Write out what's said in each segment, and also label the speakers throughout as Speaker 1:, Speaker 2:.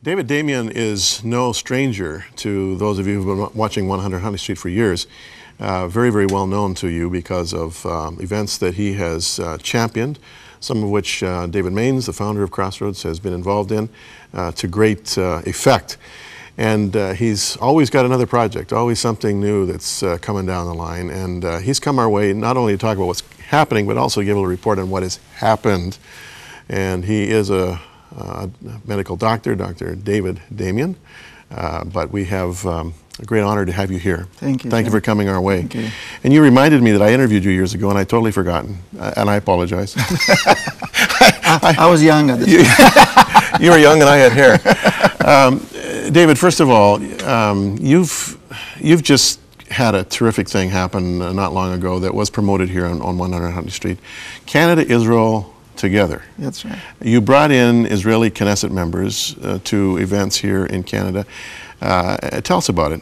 Speaker 1: David Demian is no stranger to those of you who've been watching 100 Honey Street for years. Very, very well known to you because of events that he has championed, some of which David Maines, the founder of Crossroads, has been involved in to great effect. And he's always got another project, always something new that's coming down the line. And he's come our way not only to talk about what's happening, but also give a report on what has happened. And he is a medical doctor, Dr. David Demian. But we have a great honor to have you here.
Speaker 2: Thank you.
Speaker 1: Thank you for coming our way.
Speaker 2: Thank you.
Speaker 1: And you reminded me that I interviewed you years ago, and I totally forgotten, and I apologize.
Speaker 2: I was young at this time.
Speaker 1: You were young and I had hair. David, first of all, you've just had a terrific thing happen not long ago that was promoted here on 100 Honey Street. Canada-Israel together.
Speaker 2: That's right.
Speaker 1: You brought in Israeli Knesset members to events here in Canada. Tell us about it.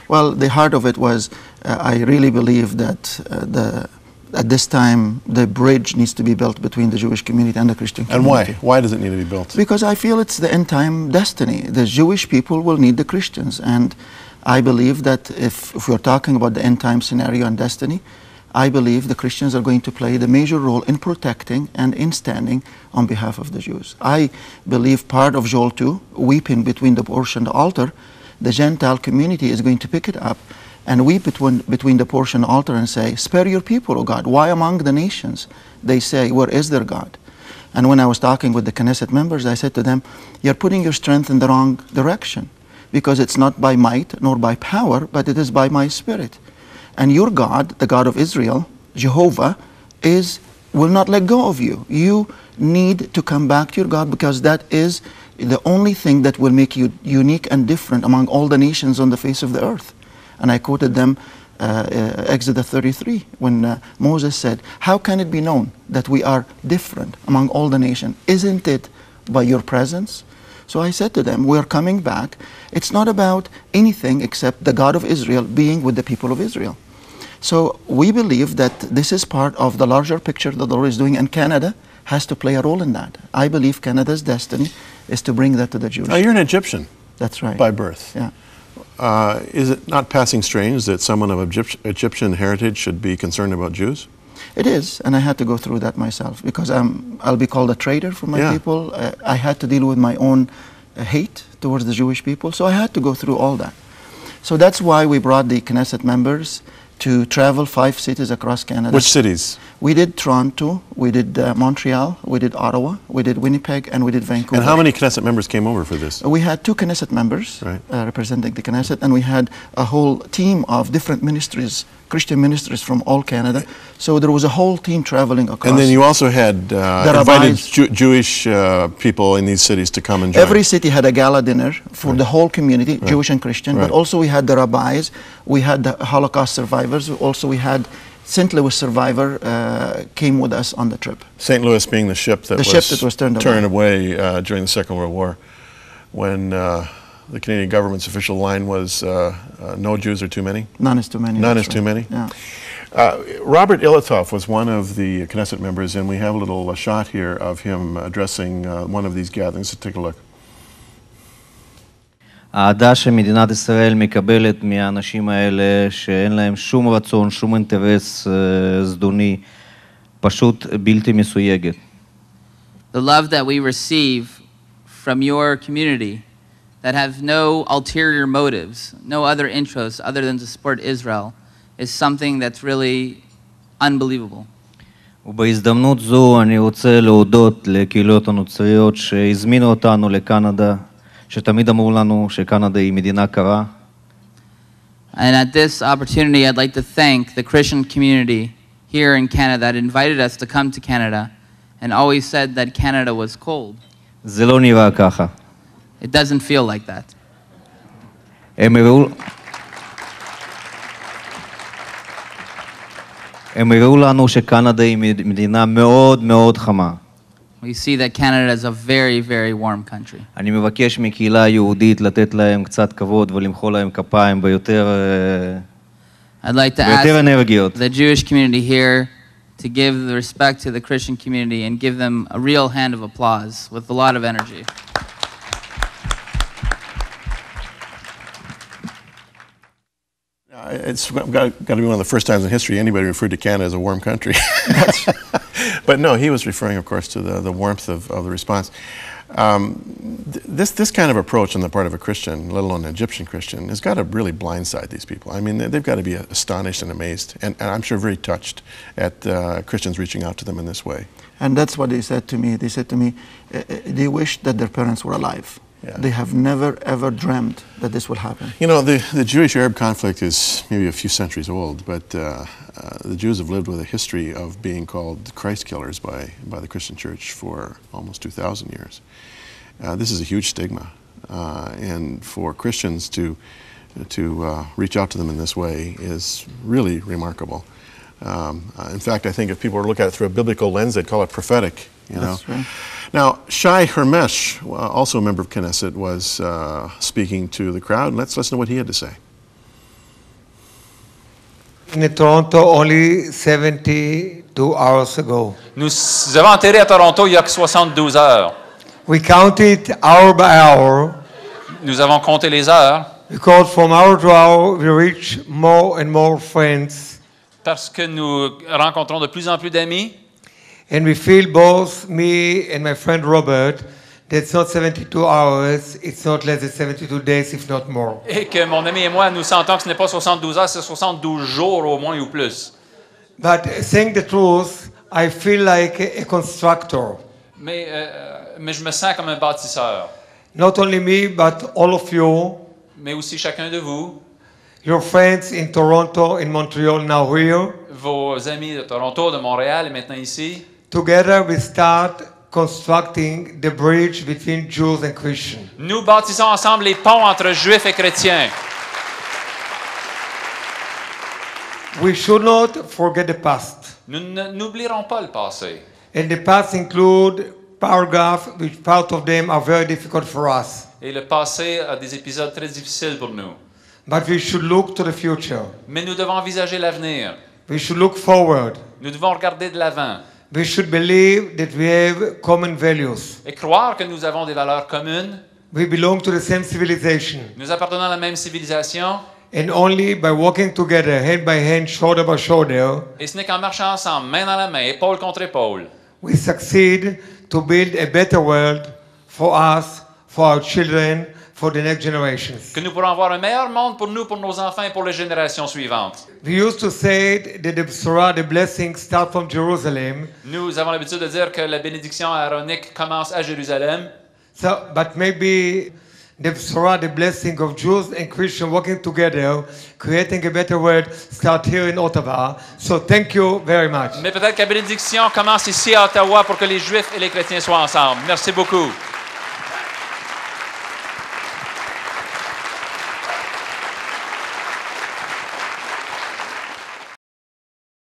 Speaker 2: Well, the heart of it was I really believe that at this time the bridge needs to be built between the Jewish community and the Christian community.
Speaker 1: And why? Why does it need to be built?
Speaker 2: Because I feel it's the end time destiny. The Jewish people will need the Christians, and I believe that if we're talking about the end time scenario and destiny, I believe the Christians are going to play the major role in protecting and in standing on behalf of the Jews. I believe part of Joel 2, weeping between the porch and the altar, the Gentile community is going to pick it up and weep between the porch and the altar and say, spare your people, O God. Why among the nations? They say, where is their God? And when I was talking with the Knesset members, I said to them, you're putting your strength in the wrong direction, because it's not by might nor by power, but it is by my Spirit. And your God, the God of Israel, Jehovah, will not let go of you. You need to come back to your God, because that is the only thing that will make you unique and different among all the nations on the face of the earth. And I quoted them Exodus 33, when Moses said, how can it be known that we are different among all the nations? Isn't it by your presence? So I said to them, we're coming back. It's not about anything except the God of Israel being with the people of Israel. So we believe that this is part of the larger picture that the Lord is doing, and Canada has to play a role in that. I believe Canada's destiny is to bring that to the Jews.
Speaker 1: Now, you're an Egyptian.
Speaker 2: That's right.
Speaker 1: By birth.
Speaker 2: Yeah.
Speaker 1: Is it not passing strange that someone of Egyptian heritage should be concerned about Jews?
Speaker 2: It is, and I had to go through that myself, because I'll be called a traitor for my people. I had to deal with my own hate towards the Jewish people, so I had to go through all that. So that's why we brought the Knesset members to travel 5 cities across Canada.
Speaker 1: Which cities?
Speaker 2: We did Toronto, we did Montreal, we did Ottawa, we did Winnipeg, and we did Vancouver.
Speaker 1: And how many Knesset members came over for this?
Speaker 2: We had 2 Knesset members representing the Knesset, and we had a whole team of different ministries, Christian ministries from all Canada. So there was a whole team traveling across.
Speaker 1: And then you also had invited Jewish people in these cities to come and join.
Speaker 2: Every city had a gala dinner for the whole community, Jewish and Christian, but also we had the rabbis, we had the Holocaust survivors, also we had St. Louis survivor came with us on the trip.
Speaker 1: St. Louis being the ship that was turned away during the Second World War, when the Canadian government's official line was no Jews are too many?
Speaker 2: None is too many.
Speaker 1: None is too many?
Speaker 2: Yeah.
Speaker 1: Robert Ilitov was one of the Knesset members, and we have a little shot here of him addressing one of these gatherings. So take a look.
Speaker 3: האהדה שמדינת ישראל מקבלת מהאנשים האלה שאין להם שום רצון, שום אינטרס זדוני, פשוט בלתי מסויגת.
Speaker 4: The love that we receive from your community that have no ulterior motives, no other interests other than to support Israel, is something that's really unbelievable.
Speaker 3: ובהזדמנות זו אני רוצה להודות לקהילות הנוצריות שהזמינו אותנו לקנדה, שתמיד אמרו לנו שקנדה היא מדינה קרה.
Speaker 4: And at this opportunity, I'd like to thank the Christian community here in Canada that invited us to come to Canada and always said that Canada was cold.
Speaker 3: זה לא נראה ככה.
Speaker 4: It doesn't feel like that.
Speaker 3: הם הראו לנו שקנדה היא מדינה מאוד מאוד חמה.
Speaker 4: We see that Canada is a very, very warm country.
Speaker 3: אני מבקש מקהילה היהודית לתת להם קצת כבוד ולמחוא להם כפיים ביותר אנרגיות.
Speaker 4: The Jewish community here to give the respect to the Christian community and give them a real hand of applause with a lot of energy.
Speaker 1: it's got to be one of the first times in history anybody referred to Canada as a warm country. But no, he was referring, of course, to the warmth of the response. This kind of approach on the part of a Christian, let alone an Egyptian Christian, has got to really blindside these people. I mean, they've got to be astonished and amazed, and I'm sure very touched at Christians reaching out to them in this way.
Speaker 2: And that's what they said to me. They said to me, they wish that their parents were alive.
Speaker 1: Yeah.
Speaker 2: They have never, ever dreamt that this would happen.
Speaker 1: You know, the Jewish-Arab conflict is maybe a few centuries old, but the Jews have lived with a history of being called Christ killers by the Christian church for almost 2,000 years. This is a huge stigma, and for Christians to reach out to them in this way is really remarkable. In fact, I think if people were to look at it through a biblical lens, they'd call it prophetic. You know?
Speaker 2: That's right.
Speaker 1: Now, Shai Hermesh, also a member of Knesset, was speaking to the crowd. Let's listen to what he had to say.
Speaker 5: In Toronto, only 72 hours ago.
Speaker 6: Nous avons atterri à Toronto il y a 72 heures.
Speaker 5: We counted hour by hour
Speaker 6: Nous avons compté les heures
Speaker 5: because from hour to hour we reach more and more friends.
Speaker 6: parce que nous rencontrons de plus en plus d'amis.
Speaker 5: And we feel both, me and my friend Robert, that it's not 72 hours, it's not less than 72 days, if not more.
Speaker 6: Et que mon ami et moi, nous sentons que ce n'est pas 72 heures, c'est 72 jours au moins ou plus.
Speaker 5: But saying the truth, I feel like a constructor.
Speaker 6: Mais je me sens comme un bâtisseur.
Speaker 5: Not only me, but all of you,
Speaker 6: Mais aussi chacun de vous,
Speaker 5: your friends in Toronto, in Montreal, now here.
Speaker 6: vos amis de Toronto, de Montréal et maintenant ici.
Speaker 5: Together we start constructing the bridge between Jews and Christians.
Speaker 6: Nous bâtissons ensemble les ponts entre juifs et chrétiens.
Speaker 5: We should not forget the past.
Speaker 6: Nous n'oublierons pas le passé.
Speaker 5: And the past include paragraphs which part of them are very difficult for us.
Speaker 6: Et le passé a des épisodes très difficiles pour nous.
Speaker 5: But we should look to the future.
Speaker 6: Mais nous devons envisager l'avenir.
Speaker 5: We should look forward.
Speaker 6: Nous devons regarder de l'avant.
Speaker 5: We should believe that we have common values.
Speaker 6: Et croire que nous avons des valeurs communes.
Speaker 5: We belong to the same civilization.
Speaker 6: Nous appartenons à la même civilisation.
Speaker 5: And only by walking together, hand by hand, shoulder by shoulder,
Speaker 6: Et ce n'est qu'en marchant ensemble, main dans la main, épaule contre épaule,
Speaker 5: we succeed to build a better world for us, for our children, for the next generations.
Speaker 6: que nous pourrons avoir un meilleur monde pour nous, pour nos enfants et pour les générations suivantes.
Speaker 5: We used to say that the Bsorah, the blessings, start from Jerusalem.
Speaker 6: Nous avons l'habitude de dire que la bénédiction aaronique commence à Jérusalem.
Speaker 5: So, but maybe the Bsorah, the blessing of Jews and Christians working together, creating a better world, start here in Ottawa. So thank you very much.
Speaker 6: Mais peut-être que la bénédiction commence ici à Ottawa pour que les Juifs et les chrétiens soient ensemble. Merci beaucoup.